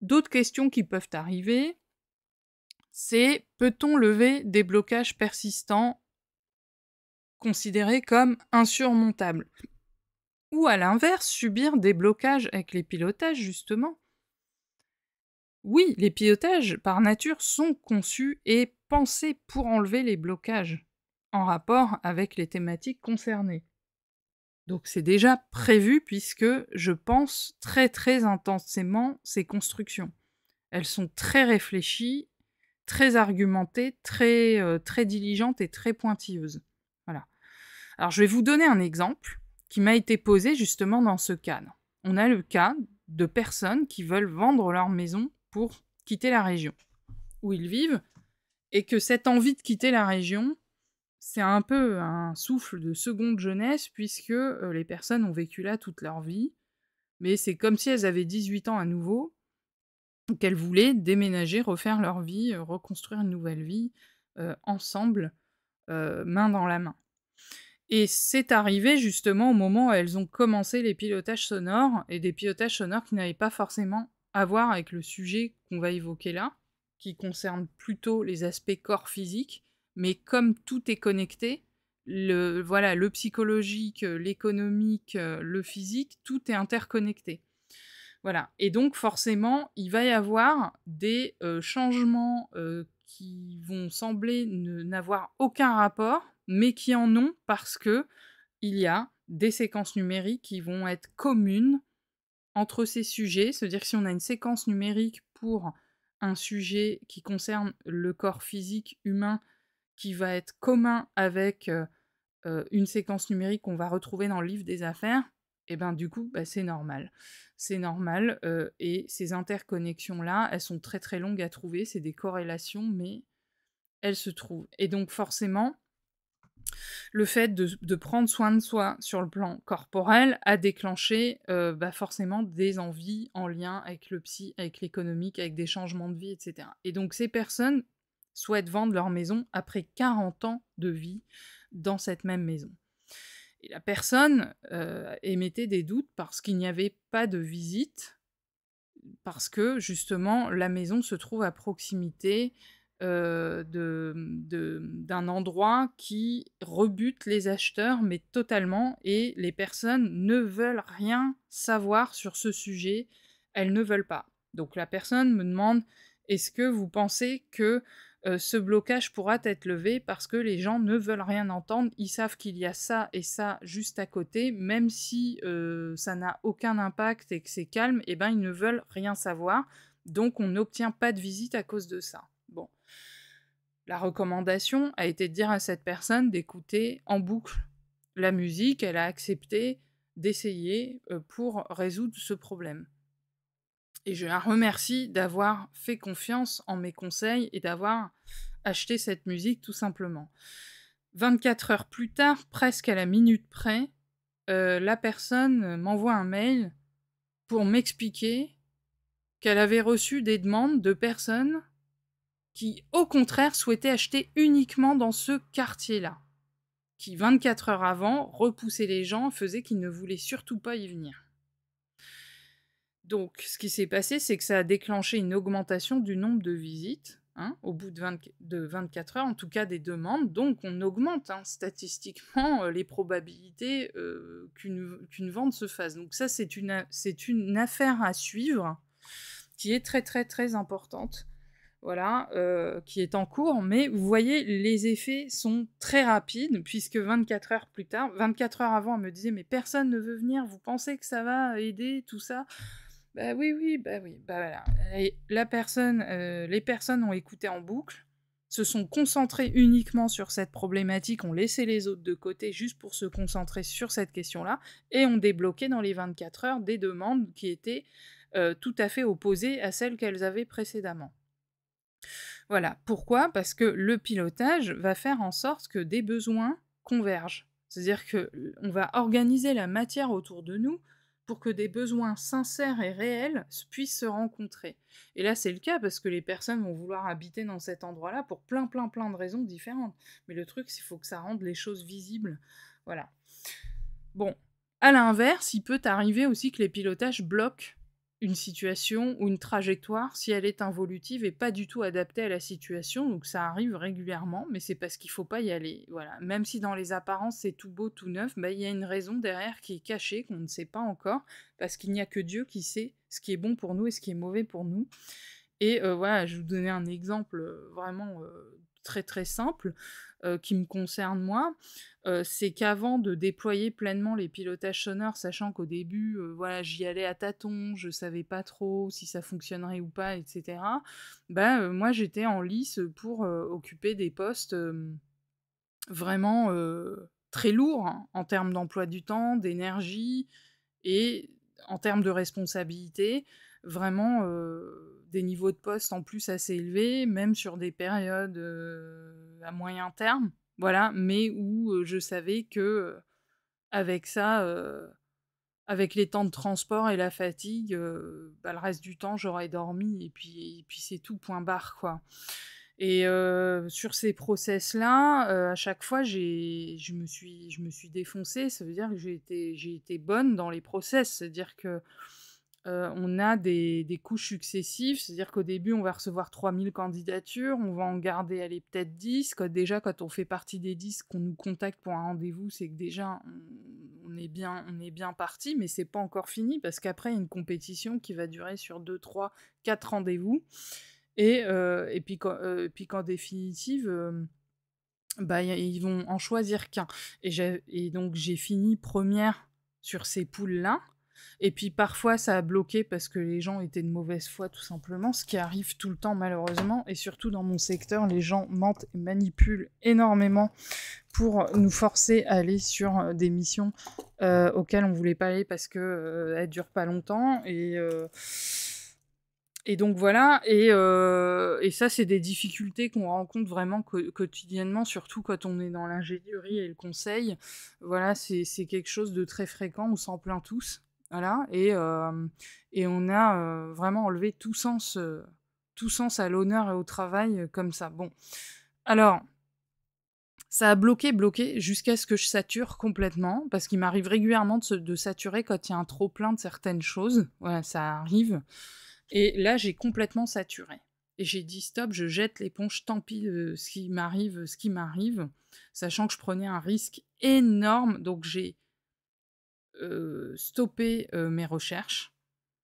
D'autres questions qui peuvent arriver, c'est peut-on lever des blocages persistants considérés comme insurmontables? Ou à l'inverse, subir des blocages avec les pilotages, justement. Oui, les pilotages, par nature, sont conçus et pensés pour enlever les blocages en rapport avec les thématiques concernées. Donc c'est déjà prévu puisque je pense très très intensément ces constructions. Elles sont très réfléchies, très argumentées, très diligentes et très pointilleuses. Voilà. Alors je vais vous donner un exemple qui m'a été posé justement dans ce cadre. On a le cas de personnes qui veulent vendre leur maison pour quitter la région où ils vivent et que cette envie de quitter la région, c'est un peu un souffle de seconde jeunesse puisque les personnes ont vécu là toute leur vie, mais c'est comme si elles avaient 18 ans à nouveau, qu'elles voulaient déménager, refaire leur vie, reconstruire une nouvelle vie ensemble, main dans la main. Et c'est arrivé justement au moment où elles ont commencé les pilotages sonores, et des pilotages sonores qui n'avaient pas forcément à voir avec le sujet qu'on va évoquer là, qui concerne plutôt les aspects corps physique, mais comme tout est connecté, le psychologique, l'économique, le physique, tout est interconnecté. Voilà. Et donc forcément, il va y avoir des changements qui vont sembler n'avoir aucun rapport, mais qui en ont parce que il y a des séquences numériques qui vont être communes entre ces sujets. C'est-à-dire que si on a une séquence numérique pour un sujet qui concerne le corps physique humain, qui va être commun avec une séquence numérique qu'on va retrouver dans le livre des affaires, et ben du coup, c'est normal. C'est normal, et ces interconnexions-là, elles sont très très longues à trouver, c'est des corrélations, mais elles se trouvent. Et donc forcément, le fait de prendre soin de soi sur le plan corporel a déclenché forcément des envies en lien avec le psy, avec l'économique, avec des changements de vie, etc. Et donc ces personnes souhaitent vendre leur maison après 40 ans de vie dans cette même maison. Et la personne émettait des doutes parce qu'il n'y avait pas de visite, parce que justement la maison se trouve à proximité d'un endroit qui rebute les acheteurs, mais totalement, et les personnes ne veulent rien savoir sur ce sujet, elles ne veulent pas. Donc la personne me demande, est-ce que vous pensez que ce blocage pourra être levé parce que les gens ne veulent rien entendre, ils savent qu'il y a ça et ça juste à côté, même si ça n'a aucun impact et que c'est calme, et ben ils ne veulent rien savoir, donc on n'obtient pas de visite à cause de ça. Bon. La recommandation a été de dire à cette personne d'écouter en boucle la musique, elle a accepté d'essayer pour résoudre ce problème. Et je la remercie d'avoir fait confiance en mes conseils et d'avoir acheté cette musique tout simplement. 24 heures plus tard, presque à la minute près, la personne m'envoie un mail pour m'expliquer qu'elle avait reçu des demandes de personnes qui, au contraire, souhaitaient acheter uniquement dans ce quartier-là, qui, 24 heures avant, repoussait les gens, faisait qu'ils ne voulaient surtout pas y venir. Donc, ce qui s'est passé, c'est que ça a déclenché une augmentation du nombre de visites, au bout de 24 heures, en tout cas des demandes. Donc, on augmente statistiquement les probabilités qu'une vente se fasse. Donc ça, c'est une affaire à suivre qui est très, très, très importante. Voilà, qui est en cours, mais vous voyez, les effets sont très rapides, puisque 24 heures plus tard, 24 heures avant, elle me disait « Mais personne ne veut venir, vous pensez que ça va aider, tout ça ?» Bah oui, voilà. Et les personnes ont écouté en boucle, se sont concentrées uniquement sur cette problématique, ont laissé les autres de côté juste pour se concentrer sur cette question-là, et ont débloqué dans les 24 heures des demandes qui étaient tout à fait opposées à celles qu'elles avaient précédemment. Voilà. Pourquoi ? Parce que le pilotage va faire en sorte que des besoins convergent. C'est-à-dire qu'on va organiser la matière autour de nous pour que des besoins sincères et réels puissent se rencontrer. Et là, c'est le cas parce que les personnes vont vouloir habiter dans cet endroit-là pour plein de raisons différentes. Mais le truc, c'est qu'il faut que ça rende les choses visibles. Voilà. Bon. À l'inverse, il peut arriver aussi que les pilotages bloquent une situation ou une trajectoire si elle est involutive et pas du tout adaptée à la situation. Donc ça arrive régulièrement, mais c'est parce qu'il faut pas y aller. Voilà. Même si dans les apparences c'est tout beau, tout neuf, bah, il y a une raison derrière qui est cachée, qu'on ne sait pas encore, parce qu'il n'y a que Dieu qui sait ce qui est bon pour nous et ce qui est mauvais pour nous. Et voilà, je vais vous donner un exemple vraiment très très simple qui me concerne moi. C'est qu'avant de déployer pleinement les pilotages sonores, sachant qu'au début, voilà, j'y allais à tâtons, je savais pas trop si ça fonctionnerait ou pas, etc. Bah, moi, j'étais en lice pour occuper des postes vraiment très lourds hein, en termes d'emploi du temps, d'énergie et en termes de responsabilité, vraiment des niveaux de poste en plus assez élevés, même sur des périodes à moyen terme, voilà, mais où je savais que avec ça, avec les temps de transport et la fatigue, bah, le reste du temps j'aurais dormi et puis c'est tout, point barre quoi. Et sur ces process-là, à chaque fois, je me suis défoncée. Ça veut dire que j'ai été bonne dans les process. C'est-à-dire que, on a des couches successives. C'est-à-dire qu'au début, on va recevoir 3000 candidatures, on va en garder, allez, peut-être 10. Déjà, quand on fait partie des 10 qu'on nous contacte pour un rendez-vous, c'est que déjà, on est bien parti, mais c'est pas encore fini parce qu'après, il y a une compétition qui va durer sur 2, 3, 4 rendez-vous. Et puis qu'en définitive, bah, ils vont en choisir qu'un. Et donc j'ai fini première sur ces poules-là. Et puis parfois ça a bloqué parce que les gens étaient de mauvaise foi tout simplement, ce qui arrive tout le temps malheureusement. Et surtout dans mon secteur, les gens mentent et manipulent énormément pour nous forcer à aller sur des missions auxquelles on voulait pas aller parce que elles durent pas longtemps. Et donc voilà, et ça, c'est des difficultés qu'on rencontre vraiment quotidiennement, surtout quand on est dans l'ingénierie et le conseil. Voilà, c'est quelque chose de très fréquent, on s'en plaint tous. Voilà, et on a vraiment enlevé tout sens à l'honneur et au travail comme ça. Bon, alors, ça a bloqué jusqu'à ce que je sature complètement, parce qu'il m'arrive régulièrement de saturer quand il y a un trop-plein de certaines choses. Voilà, ça arrive. Et là, j'ai complètement saturé. Et j'ai dit stop, je jette l'éponge, tant pis ce qui m'arrive, sachant que je prenais un risque énorme. Donc j'ai stoppé mes recherches,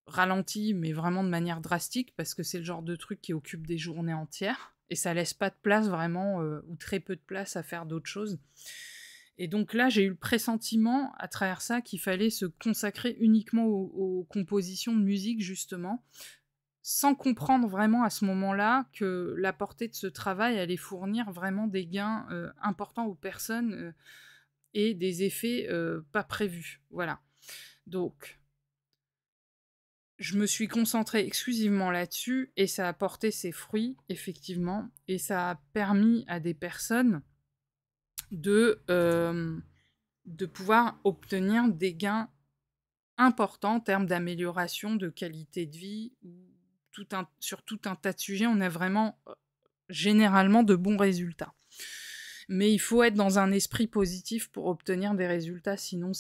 ralenti, mais vraiment de manière drastique, parce que c'est le genre de truc qui occupe des journées entières, et ça laisse pas de place vraiment, ou très peu de place à faire d'autres choses. Et donc là, j'ai eu le pressentiment, à travers ça, qu'il fallait se consacrer uniquement aux compositions de musique, justement, sans comprendre vraiment à ce moment-là que la portée de ce travail allait fournir vraiment des gains importants aux personnes et des effets pas prévus. Voilà. Donc, je me suis concentrée exclusivement là-dessus et ça a porté ses fruits, effectivement, et ça a permis à des personnes de pouvoir obtenir des gains importants en termes d'amélioration de qualité de vie ou sur tout un tas de sujets. On a vraiment généralement de bons résultats. Mais il faut être dans un esprit positif pour obtenir des résultats, sinon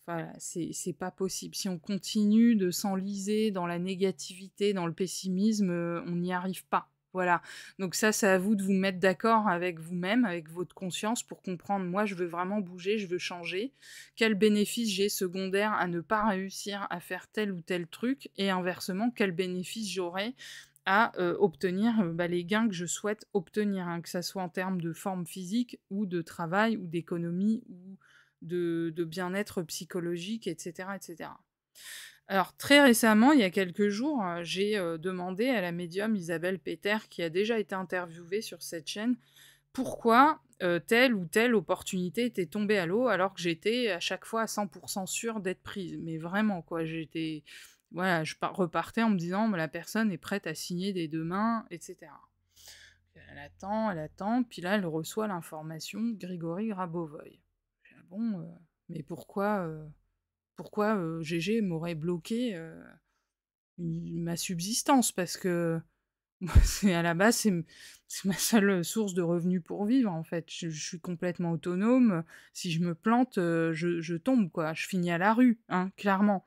voilà, c'est pas possible. Si on continue de s'enliser dans la négativité, dans le pessimisme, on n'y arrive pas. Voilà. Donc ça, c'est à vous de vous mettre d'accord avec vous-même, avec votre conscience, pour comprendre, moi, je veux vraiment bouger, je veux changer. Quel bénéfice j'ai secondaire à ne pas réussir à faire tel ou tel truc, et inversement, quel bénéfice j'aurai à obtenir les gains que je souhaite obtenir, hein, que ça soit en termes de forme physique ou de travail ou d'économie ou de bien-être psychologique, etc., etc. Alors très récemment, il y a quelques jours, j'ai demandé à la médium Isabelle Peter, qui a déjà été interviewée sur cette chaîne, pourquoi telle ou telle opportunité était tombée à l'eau alors que j'étais à chaque fois à 100% sûre d'être prise. Mais vraiment, quoi, voilà, je repartais en me disant, la personne est prête à signer des deux mains, etc. Elle attend, puis là, elle reçoit l'information, Grigory Grabovoy. Ah bon, mais pourquoi GG m'aurait bloqué ma subsistance? Parce que à la base, c'est ma seule source de revenus pour vivre, en fait. Je suis complètement autonome. Si je me plante, je tombe, quoi. Je finis à la rue, hein, clairement.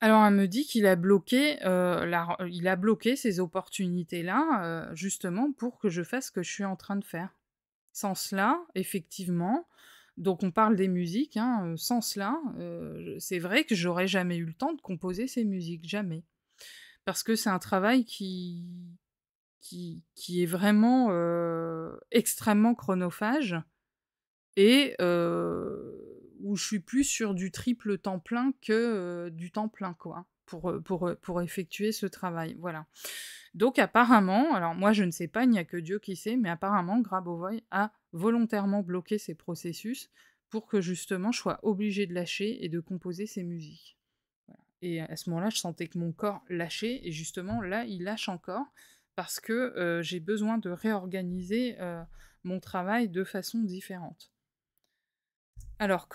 Alors elle me dit qu'il a bloqué, il a bloqué ces opportunités-là, justement pour que je fasse ce que je suis en train de faire. Sans cela, effectivement, donc on parle des musiques, hein, sans cela, c'est vrai que j'aurais jamais eu le temps de composer ces musiques, jamais. Parce que c'est un travail qui est vraiment, extrêmement chronophage et où je suis plus sur du triple temps plein que, du temps plein, quoi, pour effectuer ce travail, voilà. Donc apparemment, alors moi je ne sais pas, il n'y a que Dieu qui sait, mais apparemment Grabovoi a volontairement bloqué ces processus pour que justement je sois obligée de lâcher et de composer ces musiques. Voilà. Et à ce moment-là, je sentais que mon corps lâchait et justement là, il lâche encore parce que, j'ai besoin de réorganiser, mon travail de façon différente. Alors